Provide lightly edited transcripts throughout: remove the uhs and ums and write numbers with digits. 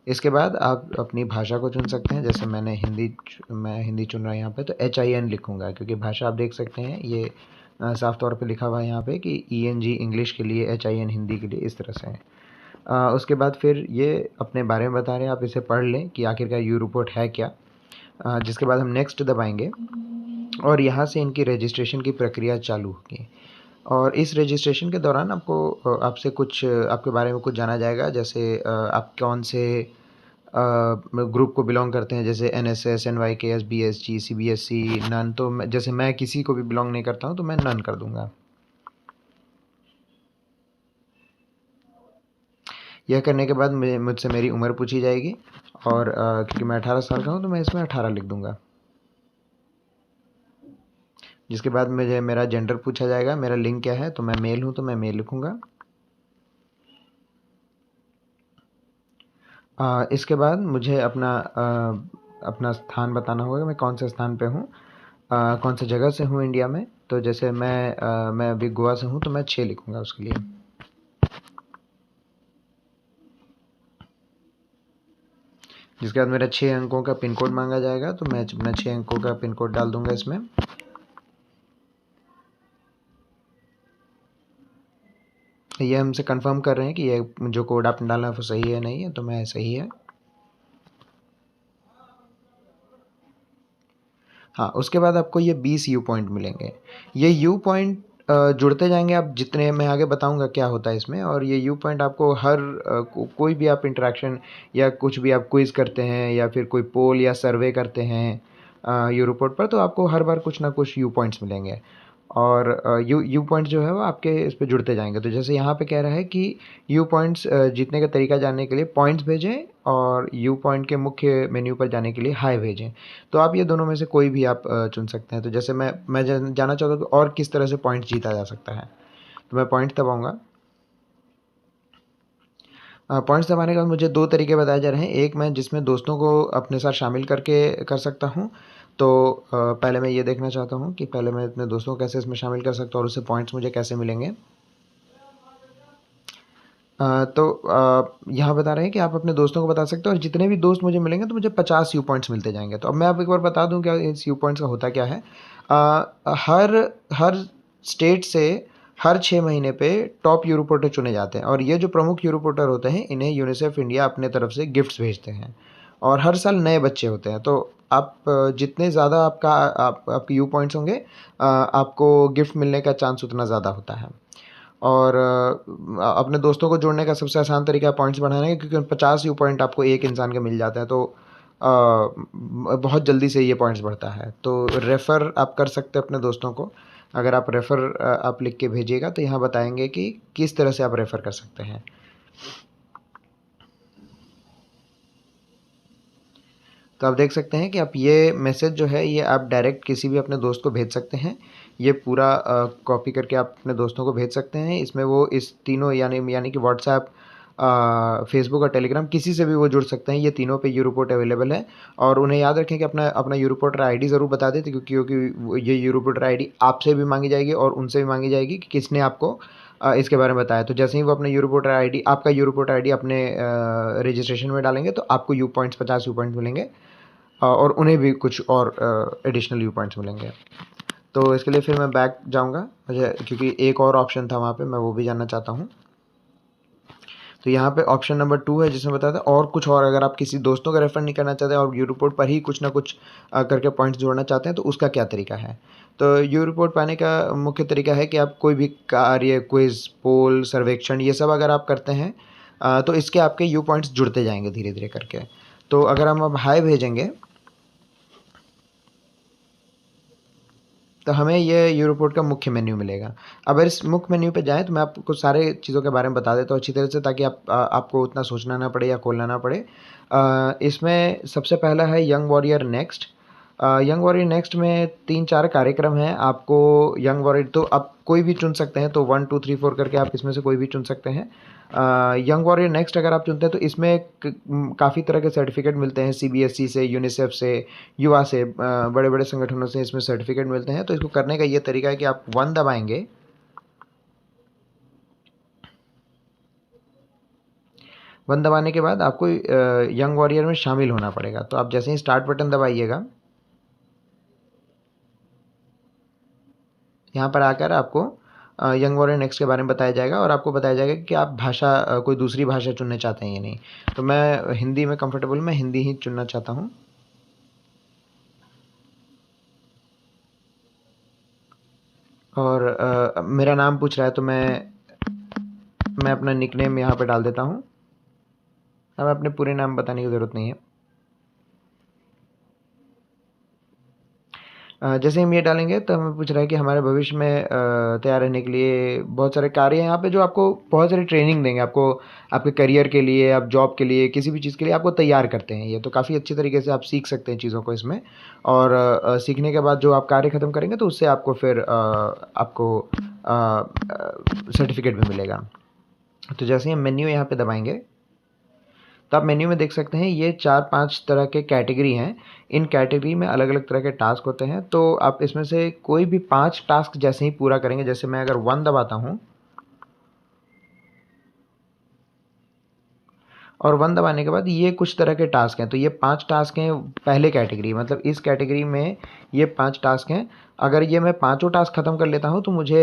इसके बाद आप अपनी भाषा को चुन सकते हैं, जैसे मैं हिंदी चुन रहा हूँ यहाँ पे, तो HIN लिखूँगा क्योंकि भाषा आप देख सकते हैं ये साफ तौर पे लिखा हुआ है यहाँ पे कि ENG इंग्लिश के लिए, HIN हिंदी के लिए, इस तरह से है। उसके बाद फिर ये अपने बारे में बता रहे हैं, आप इसे पढ़ लें कि आखिरकार यू रिपोर्ट है क्या। जिसके बाद हम नेक्स्ट दबाएंगे और यहाँ से इनकी रजिस्ट्रेशन की प्रक्रिया चालू होगी। और इस रजिस्ट्रेशन के दौरान आपसे कुछ आपके बारे में कुछ जाना जाएगा, जैसे आप कौन से ग्रुप को बिलोंग करते हैं, जैसे NSS, NYKS, BSG, CBSE, none. तो जैसे मैं किसी को भी बिलोंग नहीं करता हूँ तो मैं नन कर दूंगा। यह करने के बाद मुझसे मेरी उम्र पूछी जाएगी और क्योंकि मैं 18 साल का हूँ तो मैं इसमें 18 लिख दूंगा। जिसके बाद मुझे मेरा जेंडर पूछा जाएगा, मेरा लिंग क्या है, तो मैं मेल हूँ तो मैं मेल लिखूंगा। इसके बाद मुझे अपना स्थान बताना होगा, मैं कौन से स्थान पे हूँ, कौन से जगह से हूँ इंडिया में। तो जैसे मैं अभी गोवा से हूँ तो मैं 6 लिखूंगा उसके लिए। जिसके बाद मेरा 6 अंकों का पिन कोड मांगा जाएगा, तो मैं अपना 6 अंकों का पिन कोड डाल दूंगा इसमें। ये हमसे कंफर्म कर रहे हैं कि ये जो कोड आपने डाला है वो सही है नहीं है, तो मैं सही है। हाँ, उसके बाद आपको ये 20 यू पॉइंट मिलेंगे। ये यू पॉइंट जुड़ते जाएंगे, आप जितने, मैं आगे बताऊंगा क्या होता है इसमें। और ये यू पॉइंट आपको हर कोई भी आप इंटरेक्शन या कुछ भी आप क्विज करते हैं या फिर कोई पोल या सर्वे करते हैं यू रिपोर्ट पर, तो आपको हर बार कुछ ना कुछ यू पॉइंट्स मिलेंगे। और यू पॉइंट जो है वो आपके इस पे जुड़ते जाएंगे। तो जैसे यहाँ पे कह रहा है कि यू पॉइंट्स जीतने का तरीका जानने के लिए पॉइंट्स भेजें और यू पॉइंट के मुख्य मेन्यू पर जाने के लिए हाई भेजें। तो आप ये दोनों में से कोई भी आप चुन सकते हैं। तो जैसे मैं जानना चाहता हूँ कि और किस तरह से पॉइंट्स जीता जा सकता है, तो मैं पॉइंट्स दबाऊँगा। पॉइंट्स दबाने के बाद मुझे 2 तरीके बताए जा रहे हैं। एक मैं जिसमें दोस्तों को अपने साथ शामिल करके कर सकता हूँ। तो पहले मैं ये देखना चाहता हूँ कि पहले मैं अपने दोस्तों को कैसे इसमें शामिल कर सकता हूँ और उससे पॉइंट्स मुझे कैसे मिलेंगे। यहाँ बता रहे हैं कि आप अपने दोस्तों को बता सकते हो और जितने भी दोस्त मुझे मिलेंगे तो मुझे 50 यू पॉइंट्स मिलते जाएंगे। तो अब मैं आपको एक बार बता दूं क्या इस यू पॉइंट्स का होता क्या है। हर हर स्टेट से हर 6 महीने पे टॉप यू रिपोर्टर चुने जाते हैं और ये जो प्रमुख यू रिपोर्टर होते हैं इन्हें यूनिसेफ इंडिया अपने तरफ से गिफ्ट्स भेजते हैं और हर साल नए बच्चे होते हैं। तो आप जितने ज़्यादा आपके यू पॉइंट्स होंगे आपको गिफ्ट मिलने का चांस उतना ज़्यादा होता है। और अपने दोस्तों को जोड़ने का सबसे आसान तरीका है पॉइंट्स बढ़ाने का, क्योंकि 50 यू पॉइंट आपको एक इंसान के मिल जाते हैं। तो बहुत जल्दी से ये पॉइंट्स बढ़ता है। तो रेफ़र आप कर सकते हैं अपने दोस्तों को। अगर आप रेफ़र आप लिख के भेजिएगा तो यहाँ बताएंगे कि किस तरह से आप रेफ़र कर सकते हैं। तो आप देख सकते हैं कि आप ये मैसेज जो है ये आप डायरेक्ट किसी भी अपने दोस्त को भेज सकते हैं। ये पूरा कॉपी करके आप अपने दोस्तों को भेज सकते हैं। इसमें वो इस तीनों यानी कि व्हाट्सएप, फेसबुक और टेलीग्राम, किसी से भी वो जुड़ सकते हैं। ये तीनों पे यू रिपोर्ट अवेलेबल है। और उन्हें याद रखें कि अपना अपना यू रिपोर्टर आईडी ज़रूर बता दें, क्योंकि ये यू रिपोर्टर आईडी आपसे भी मांगी जाएगी और उनसे भी मांगी जाएगी कि किसने आपको इसके बारे में बताया। तो जैसे ही वो अपना यू रिपोर्टर आईडी अपने रजिस्ट्रेशन में डालेंगे तो आपको यू पॉइंट्स 50 यू पॉइंट्स मिलेंगे और उन्हें भी कुछ और एडिशनल व्यू पॉइंट्स मिलेंगे। तो इसके लिए फिर मैं बैक जाऊंगा, मुझे क्योंकि एक और ऑप्शन था वहाँ पे, मैं वो भी जानना चाहता हूँ। तो यहाँ पे ऑप्शन नंबर 2 है जिसमें बताया था और कुछ और, अगर आप किसी दोस्तों का रेफर नहीं करना चाहते और यू रिपोर्ट पर ही कुछ ना कुछ करके पॉइंट्स जोड़ना चाहते हैं तो उसका क्या तरीका है। तो यू रिपोर्ट पाने का मुख्य तरीका है कि आप कोई भी कार्य, क्विज, पोल, सर्वेक्षण, ये सब अगर आप करते हैं तो इसके आपके यू पॉइंट्स जुड़ते जाएंगे धीरे धीरे करके। तो अगर हम अब हाई भेजेंगे तो हमें ये यू रिपोर्ट का मुख्य मेन्यू मिलेगा। अगर इस मुख्य मेन्यू पे जाएँ तो मैं आपको सारे चीज़ों के बारे में बता देता हूँ अच्छी तरह से, ताकि आपको उतना सोचना ना पड़े या खोलना ना पड़े। इसमें सबसे पहला है young warrior next. Young warrior next में 3-4 कार्यक्रम हैं। आपको यंग वॉरियर तो आप कोई भी चुन सकते हैं, तो 1, 2, 3, 4 करके आप इसमें से कोई भी चुन सकते हैं। यंग वॉरियर नेक्स्ट अगर आप चुनते हैं तो इसमें काफ़ी तरह के सर्टिफिकेट मिलते हैं, CBSE से, यूनिसेफ से, युवा से, बड़े बड़े संगठनों से इसमें सर्टिफिकेट मिलते हैं। तो इसको करने का ये तरीका है कि आप 1 दबाएंगे 1 दबाने के बाद आपको यंग वॉरियर में शामिल होना पड़ेगा। तो आप जैसे ही स्टार्ट बटन दबाइएगा, यहाँ पर आकर आपको यंग वॉरियर नेक्स्ट के बारे में बताया जाएगा और आपको बताया जाएगा कि आप भाषा कोई दूसरी भाषा चुनना चाहते हैं या नहीं। तो मैं हिंदी में कंफर्टेबल, मैं हिंदी ही चुनना चाहता हूँ। और मेरा नाम पूछ रहा है तो मैं अपना निकनेम यहाँ पे डाल देता हूँ। अब अपने पूरे नाम बताने की ज़रूरत नहीं है। जैसे हम ये डालेंगे तो हमें पूछ रहा है कि हमारे भविष्य में तैयार रहने के लिए बहुत सारे कार्य हैं यहाँ पे जो आपको बहुत सारी ट्रेनिंग देंगे, आपको आपके करियर के लिए, आप जॉब के लिए, किसी भी चीज़ के लिए आपको तैयार करते हैं ये। तो काफ़ी अच्छी तरीके से आप सीख सकते हैं चीज़ों को इसमें। और सीखने के बाद जो आप कार्य ख़त्म करेंगे तो उससे आपको फिर आपको सर्टिफिकेट भी मिलेगा। तो जैसे ही हम मेन्यू यहाँ पे दबाएंगे तो आप मेन्यू में देख सकते हैं ये 4-5 तरह के कैटेगरी हैं। इन कैटेगरी में अलग-अलग तरह के टास्क होते हैं। तो आप इसमें से कोई भी 5 टास्क जैसे ही पूरा करेंगे, जैसे मैं अगर 1 दबाता हूँ और 1 दबाने के बाद ये कुछ तरह के टास्क हैं। तो ये 5 टास्क हैं पहले कैटेगरी, मतलब इस कैटेगरी में ये 5 टास्क हैं। अगर ये मैं पाँचों टास्क ख़त्म कर लेता हूँ तो मुझे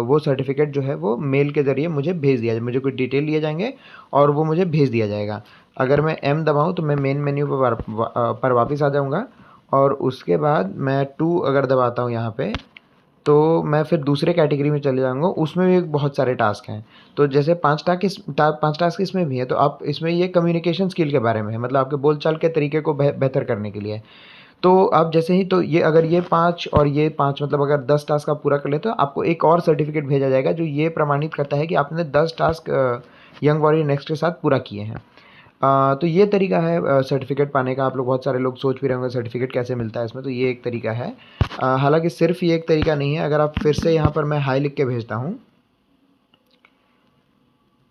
वो सर्टिफिकेट जो है वो मेल के ज़रिए मुझे भेज दिया जाए, मुझे कुछ डिटेल लिए जाएंगे और वो मुझे भेज दिया जाएगा। अगर मैं M दबाऊँ तो मैं मेन मेन्यू पर वापस आ जाऊँगा और उसके बाद मैं 2 अगर दबाता हूँ यहाँ पे तो मैं फिर दूसरे कैटेगरी में चले जाऊँगा, उसमें भी बहुत सारे टास्क हैं। तो जैसे 5 टास्क इसमें भी हैं, तो आप इसमें ये कम्युनिकेशन स्किल के बारे में है, मतलब आपके बोलचाल के तरीके को बेहतर करने के लिए। तो आप जैसे ही तो ये अगर ये 5 और ये 5 मतलब अगर 10 टास्क आप पूरा कर लेते हो, आपको एक और सर्टिफिकेट भेजा जाएगा जो ये प्रमाणित करता है कि आपने 10 टास्क यंग वॉरियर नेक्स्ट के साथ पूरा किए हैं। तो ये तरीका है सर्टिफिकेट पाने का। आप लोग बहुत सारे लोग सोच भी रहे होंगे सर्टिफिकेट कैसे मिलता है इसमें, तो ये एक तरीका है। हालाँकि सिर्फ़ ये एक तरीका नहीं है। अगर आप फिर से यहाँ पर मैं हाई लिख के भेजता हूँ,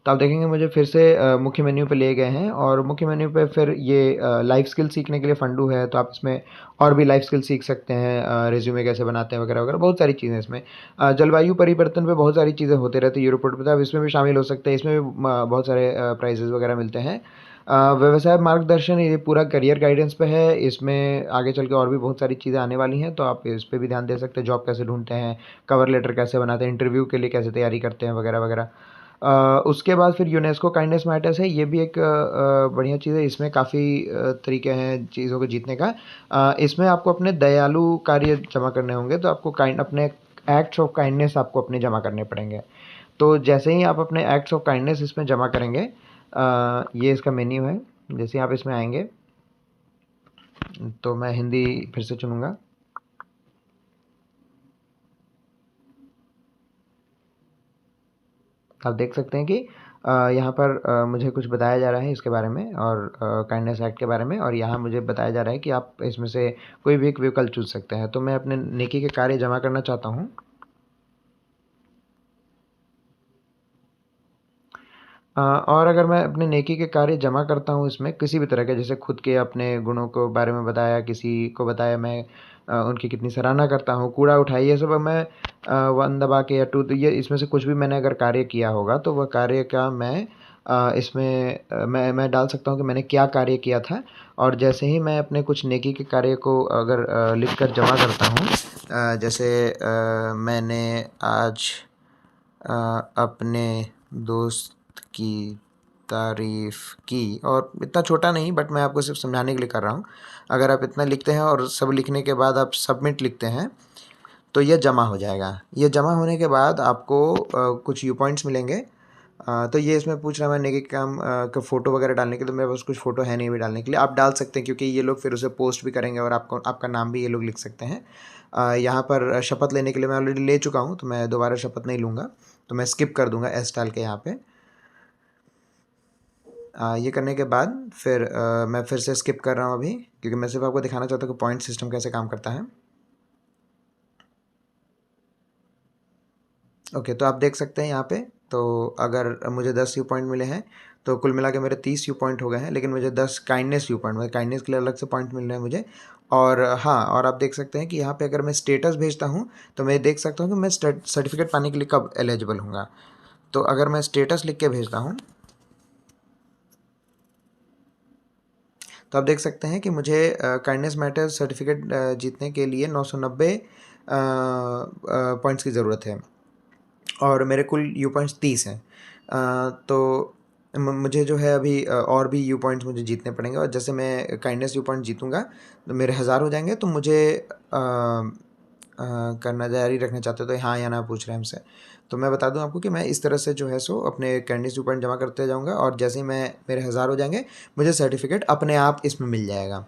तो आप देखेंगे मुझे फिर से मुख्य मेन्यू पे ले गए हैं और मुख्य मेन्यू पे फिर ये लाइफ स्किल सीखने के लिए फंडू है, तो आप इसमें और भी लाइफ स्किल सीख सकते हैं, रिज्यूमे कैसे बनाते हैं वगैरह वगैरह, बहुत सारी चीज़ें इसमें। जलवायु परिवर्तन पे बहुत सारी चीज़ें होती रहती है यूरोपोर्ट पे, तो आप इसमें भी शामिल हो सकते हैं। इसमें भी बहुत सारे प्राइजेज़ वगैरह मिलते हैं। व्यवसाय मार्गदर्शन ये पूरा करियर गाइडेंस पे है। इसमें आगे चल के और भी बहुत सारी चीज़ें आने वाली हैं, तो आप इस पे भी ध्यान दे सकते हैं। जॉब कैसे ढूँढते हैं, कवर लेटर कैसे बनाते हैं, इंटरव्यू के लिए कैसे तैयारी करते हैं वगैरह वगैरह। उसके बाद फिर यूनेस्को काइंडनेस मैटर्स है, ये भी एक बढ़िया चीज़ है। इसमें काफ़ी तरीके हैं चीज़ों को जीतने का। इसमें आपको अपने दयालु कार्य जमा करने होंगे, तो आपको अपने एक्ट्स ऑफ काइंडनेस आपको अपने जमा करने पड़ेंगे। तो जैसे ही आप अपने एक्ट्स ऑफ काइंडनेस इसमें जमा करेंगे, ये इसका मेन्यू है। जैसे ही आप इसमें आएंगे तो मैं हिंदी फिर से चुनूँगा। आप देख सकते हैं कि यहाँ पर मुझे कुछ बताया जा रहा है इसके बारे में और काइंडनेस एक्ट के बारे में, और यहाँ मुझे बताया जा रहा है कि आप इसमें से कोई भी एक विकल्प चुन सकते हैं। तो मैं अपने नेकी के कार्य जमा करना चाहता हूँ। और अगर मैं अपने नेकी के कार्य जमा करता हूँ इसमें किसी भी तरह के, जैसे खुद के अपने गुणों को बारे में बताया, किसी को बताया मैं उनकी कितनी सराहना करता हूँ, कूड़ा उठाई, ये सब मैं 1 दबा के या 2, तो ये इसमें से कुछ भी मैंने अगर कार्य किया होगा तो वह कार्य का मैं इसमें मैं डाल सकता हूँ कि मैंने क्या कार्य किया था। और जैसे ही मैं अपने कुछ नेकी के कार्य को अगर लिख कर जमा करता हूँ, जैसे मैंने आज अपने दोस्त की तारीफ़ की, और इतना छोटा नहीं, बट मैं आपको सिर्फ समझाने के लिए कर रहा हूँ। अगर आप इतना लिखते हैं और सब लिखने के बाद आप सबमिट लिखते हैं तो ये जमा हो जाएगा। ये जमा होने के बाद आपको कुछ व्यू पॉइंट्स मिलेंगे। तो ये इसमें पूछ रहा है मैंने कि काम का फ़ोटो वगैरह डालने के लिए, तो मेरे पास कुछ फ़ोटो है नहीं भी डालने के लिए। आप डाल सकते हैं क्योंकि ये लोग फिर उसे पोस्ट भी करेंगे और आपको आपका नाम भी ये लोग लिख सकते हैं। यहाँ पर शपथ लेने के लिए मैं ऑलरेडी ले चुका हूँ, तो मैं दोबारा शपथ नहीं लूँगा, तो मैं स्किप कर दूँगा एस डाल के यहाँ पे। ये करने के बाद फिर मैं फिर से स्किप कर रहा हूँ अभी, क्योंकि मैं सिर्फ आपको दिखाना चाहता हूँ कि पॉइंट सिस्टम कैसे काम करता है। ओके, तो आप देख सकते हैं यहाँ पे, तो अगर मुझे 10 व्यू पॉइंट मिले हैं तो कुल मिला के मेरे 30 व्यू पॉइंट हो गए हैं, लेकिन मुझे 10 काइंडनेस व्यू पॉइंट, मतलब काइंडनेस के लिए अलग से पॉइंट मिल रहे हैं मुझे। और हाँ, और आप देख सकते हैं कि यहाँ पे अगर मैं स्टेटस भेजता हूँ तो मैं देख सकता हूँ कि मैं सर्टिफिकेट पाने के लिए कब एलिजिबल हूँगा। तो अगर मैं स्टेटस लिख के भेजता हूँ तो आप देख सकते हैं कि मुझे काइंडनेस मैटर सर्टिफिकेट जीतने के लिए 990 पॉइंट्स की ज़रूरत है और मेरे कुल यू पॉइंट्स 30 हैं। तो मुझे जो है अभी और भी यू पॉइंट्स मुझे जीतने पड़ेंगे और जैसे मैं काइंडनेस यू पॉइंट जीतूँगा तो मेरे 1000 हो जाएंगे। तो मुझे करना जारी रखना चाहते हो तो हाँ या ना पूछ रहे हैं हमसे। तो मैं बता दूं आपको कि मैं इस तरह से जो है सो अपने काइंडनेस यू पॉइंट जमा करते जाऊँगा और जैसे ही मेरे 1000 हो जाएंगे मुझे सर्टिफिकेट अपने आप इसमें मिल जाएगा।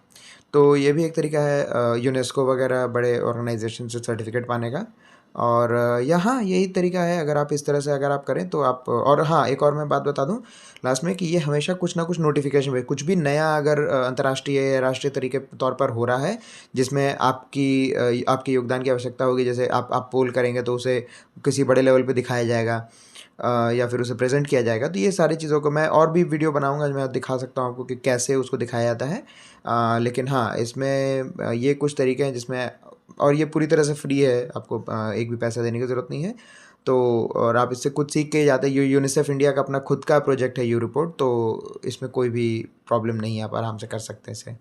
तो ये भी एक तरीका है यूनेस्को वगैरह बड़े ऑर्गेनाइजेशन से सर्टिफिकेट पाने का। और यहाँ यही तरीका है, अगर आप इस तरह से अगर आप करें तो आप। और हाँ, एक और मैं बात बता दूं लास्ट में कि ये हमेशा कुछ ना कुछ नोटिफिकेशन पे कुछ भी नया अगर अंतर्राष्ट्रीय या राष्ट्रीय तरीके तौर पर हो रहा है जिसमें आपके योगदान की आवश्यकता होगी, जैसे आप पोल करेंगे तो उसे किसी बड़े लेवल पे दिखाया जाएगा या फिर उसे प्रेजेंट किया जाएगा। तो ये सारी चीज़ों को मैं और भी वीडियो बनाऊंगा, मैं दिखा सकता हूँ आपको कि कैसे उसको दिखाया जाता है। लेकिन हाँ, इसमें ये कुछ तरीके हैं जिसमें, और ये पूरी तरह से फ्री है, आपको एक भी पैसा देने की ज़रूरत नहीं है। तो और आप इससे कुछ सीख के ही जाते हैं। यूनिसेफ इंडिया का अपना खुद का प्रोजेक्ट है यू रिपोर्ट, तो इसमें कोई भी प्रॉब्लम नहीं है, आप आराम से कर सकते हैं इसे।